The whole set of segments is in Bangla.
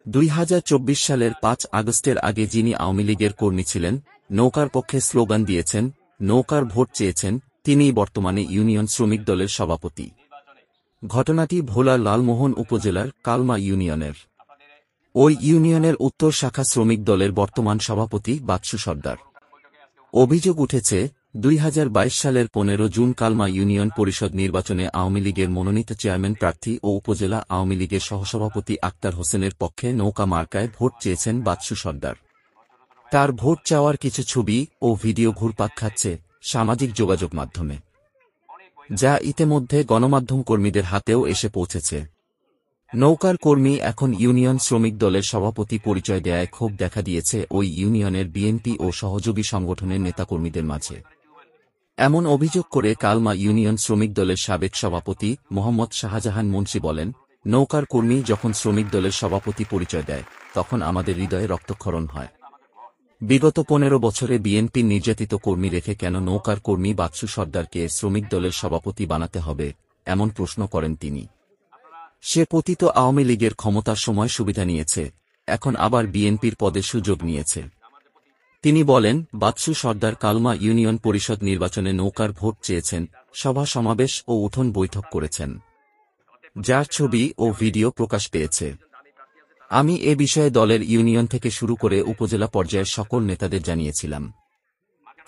2024 সালের 5 আগস্টের আগে যিনি আওয়ামী লীগের কর্মী ছিলেন, নৌকার পক্ষে স্লোগান দিয়েছেন, নৌকার ভোট চেয়েছেন, তিনিই বর্তমানে ইউনিয়ন শ্রমিক দলের সভাপতি। ঘটনাটি ভোলার লালমোহন উপজেলার কালমা ইউনিয়নের। ওই ইউনিয়নের উত্তর শাখা শ্রমিক দলের বর্তমান সভাপতি বাচ্চু সর্দার। অভিযোগ উঠেছে, 2022 সালের 15 জুন কালমা ইউনিয়ন পরিষদ নির্বাচনে আওয়ামী লীগের মনোনীত চেয়ারম্যান প্রার্থী ও উপজেলা আওয়ামী লীগের সহসভাপতি আক্তার হোসেনের পক্ষে নৌকা মার্কায় ভোট চেয়েছেন বাচ্চু সর্দার। তার ভোট চাওয়ার কিছু ছবি ও ভিডিও ঘুরপাক খাচ্ছে সামাজিক যোগাযোগ মাধ্যমে, যা ইতিমধ্যে গণমাধ্যম কর্মীদের হাতেও এসে পৌঁছেছে। নৌকার কর্মী এখন ইউনিয়ন শ্রমিক দলের সভাপতি পরিচয় দেয়ায় ক্ষোভ দেখা দিয়েছে ওই ইউনিয়নের বিএনপি ও সহযোগী সংগঠনের নেতাকর্মীদের মাঝে। এমন অভিযোগ করে কালমা ইউনিয়ন শ্রমিক দলের সাবেক সভাপতি মোহাম্মদ শাহজাহান মুন্সি বলেন, নৌকার কর্মী যখন শ্রমিক দলের সভাপতি পরিচয় দেয়, তখন আমাদের হৃদয়ে রক্তক্ষরণ হয়। বিগত 15 বছরে বিএনপির নির্যাতিত কর্মী রেখে কেন নৌকার কর্মী বাচ্চু সর্দারকে শ্রমিক দলের সভাপতি বানাতে হবে, এমন প্রশ্ন করেন তিনি। সে পতিত আওয়ামী লীগের ক্ষমতার সময় সুবিধা নিয়েছে, এখন আবার বিএনপির পদে সুযোগ নিয়েছে। তিনি বলেন, বাচ্চু সর্দার কালমা ইউনিয়ন পরিষদ নির্বাচনে নৌকার ভোট চেয়েছেন, সভা সমাবেশ ও উঠোন বৈঠক করেছেন, যার ছবি ও ভিডিও প্রকাশ পেয়েছে। আমি এ বিষয়ে দলের ইউনিয়ন থেকে শুরু করে উপজেলা পর্যায়ের সকল নেতাদের জানিয়েছিলাম,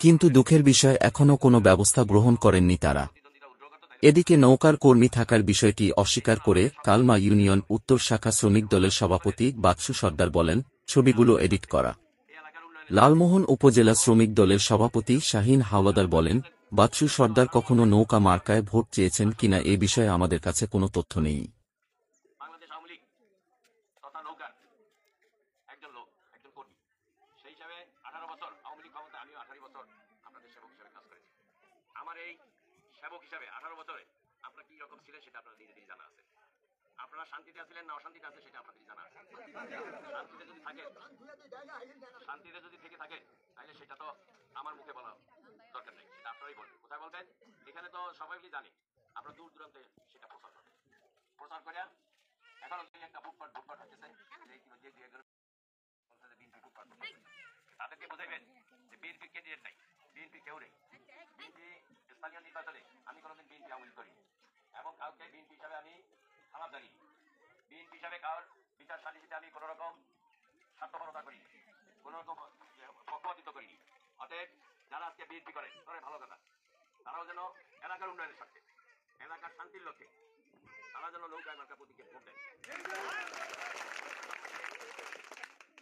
কিন্তু দুঃখের বিষয় এখনও কোনো ব্যবস্থা গ্রহণ করেননি তারা। এদিকে নৌকার কর্মী থাকার বিষয়টি অস্বীকার করে কালমা ইউনিয়ন উত্তর শাখা শ্রমিক দলের সভাপতি বাচ্চু সর্দার বলেন, ছবিগুলো এডিট করা। লালমোহন উপজেলা শ্রমিক দলের সভাপতি শাহীন হাওলাদার বলেন, বাচ্চু সর্দার কখনো নৌকা মার্কায় ভোট চেয়েছেন কিনা এ বিষয়ে আমাদের কাছে কোনো তথ্য নেই। আমার এই সেবক হিসাবে 18 বছরে আপনারা কি রকম ছিলেন সেটা আপনারা নিজেদেরই জানা আছে। আপনারা শান্তিতে আছিলেন না অশান্তিতে আছে সেটা আপনাদেরই জানা আছে। শান্তিতে যদি থেকে থাকেন তাহলে সেটা তো আমার মুখে বলা দরকার নেই, সেটা আপনারাই বলবেন। কোথায় বলবেন? এখানে তো সবাই জানে, আপনারা দূর দূরান্তে সেটা প্রচার করবেন। প্রচার করে এখন একটা বুটপাট হচ্ছে, তাদেরকে বোঝাইবেন যে বিএনপি ক্যান্ডিডেট নাই, বিএনপি কেউ নেই। বিএনপি স্থানীয় নির্বাচনে আমি কোনোদিন বিএনপি আওয়ামী করি এবং কাউকে বিএনপি হিসাবে আমি খারাপ জানি। বিএনপি হিসাবে কারোর বিচার সালিসিতে আমি কোনো রকম স্বার্থপরতা করি, কোনো রকম পক্ষপাতিত্ব করিনি। অতএব যারা আজকে বিএনপি করে ভালো কথা, তারাও যেন এলাকার উন্নয়নের স্বার্থে, এলাকার শান্তির লক্ষ্যে তারা যেন নৌকা মার্কা প্রতীকে ভোট দেয়।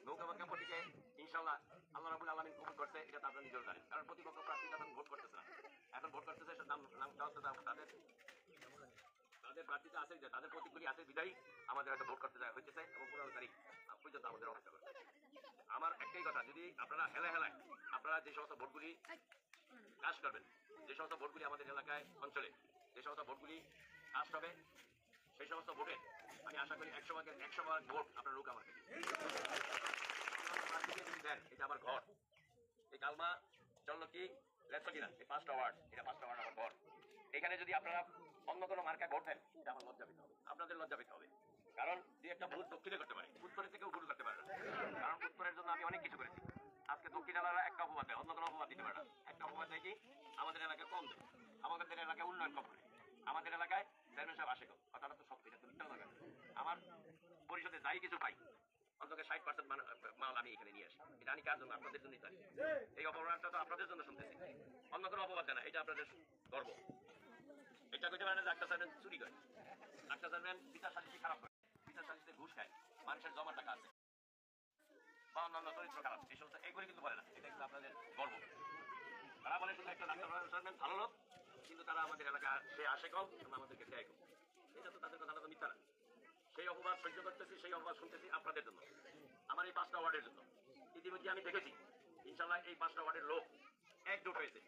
নৌকা মার্কা প্রতীকে ইনশাল্লাহ আল্লাহ রাব্বুল আলামিন কবুল করতে, এটা তো আপনারা নিজেও জানেন। কারণ প্রতিপক্ষ প্রার্থী যখন ভোট করতেছে না, এখন ভোট করতেছে তাদের প্রার্থীতে আছে, তাদের প্রতীকগুলি আছে বিদায়ী আমাদের হয়তো ভোট করতে যায় হইতেছে এবং 15 তারিখ পর্যন্ত আমাদের অপেক্ষা করতে। আমার একটাই কথা, যদি আপনারা হেলায় আপনারা যে সমস্ত ভোটগুলি কাজ করবেন, যে সমস্ত ভোটগুলি আমাদের এলাকায় অঞ্চলে যে সমস্ত ভোটগুলি কাজ হবে, সেই সমস্ত ভোটে আমি আশা করি 100 ভাগ ভোট আপনার নৌকা মার্কা দেন। এটা আমার ঘর, এই কালমা চল্লকি লেসকিনা, এই 5টা ওয়ার্ড, এটা 5টা ওয়ার্ড আমার ঘর। এখানে যদি আপনারা অন্য কোনো মার্কা ভোট দেন, এটা আমার লজ্জা পেতে হবে, আপনাদের লজ্জা পেতে হবে। কারণ যে একটা ভোট দক্ষিণে করতে পারে, উত্তরের থেকেও ভুল করতে পারে না। কারণ উত্তরের জন্য আমি অনেক কিছু করেছি। আজকে দক্ষিণ এলাকারা একটা অপবাদ দেয়, অন্য কোনো অপবাদ দিতে পারে না। একটা অপবাদ দেয় কি, আমাদের এলাকায় কম দেয়, আমাদের এলাকায় উন্নয়ন কম করে, আমাদের এলাকায় চেয়ারম্যান সাহেব আসে কম। কথাটা তো সত্যি, এটা তো মিথ্যা কথা। আমার পরিষদে যাই কিছু পাই, অন্তত 60% মাল আমি এখানে নিয়ে আসি। এটা আমি কার জন্য? আপনাদের জন্যই জানি। এই অপবাদটা তো আপনাদের জন্য শুনতেছি, অন্য কোনো অপবাদ না, এটা আপনাদের গর্ব। এটা কইতে পারেন যে আক্তার সাহেব চুরি করে, আক্তার সাহেব বিচার সালিসি খারাপ করে, বিচার সালিসিতে ঘুষ খায়, মানুষের জমা টাকা আছে বা অন্যান্য চরিত্র খারাপ, এই সমস্ত এইগুলি কিন্তু বলে না। এটা কিন্তু আপনাদের গর্ব। তারা বলে শুধু একটা ডাক্তার সাহেব ভালো লোক, কিন্তু তারা আমাদের এলাকা সে আসে কম, আমাদেরকে দেয় কম। এটা তো তাদের কথাটা তো মিথ্যা না। সেই অপবাদ সহ্য করতেছি, সেই অপবাদ শুনতেছি আপনাদের জন্য, আমার এই 5টা ওয়ার্ডের জন্য। ইতিমধ্যে আমি দেখেছি ইনশাল্লাহ এই 5টা ওয়ার্ডের লোক একজোট হয়েছে।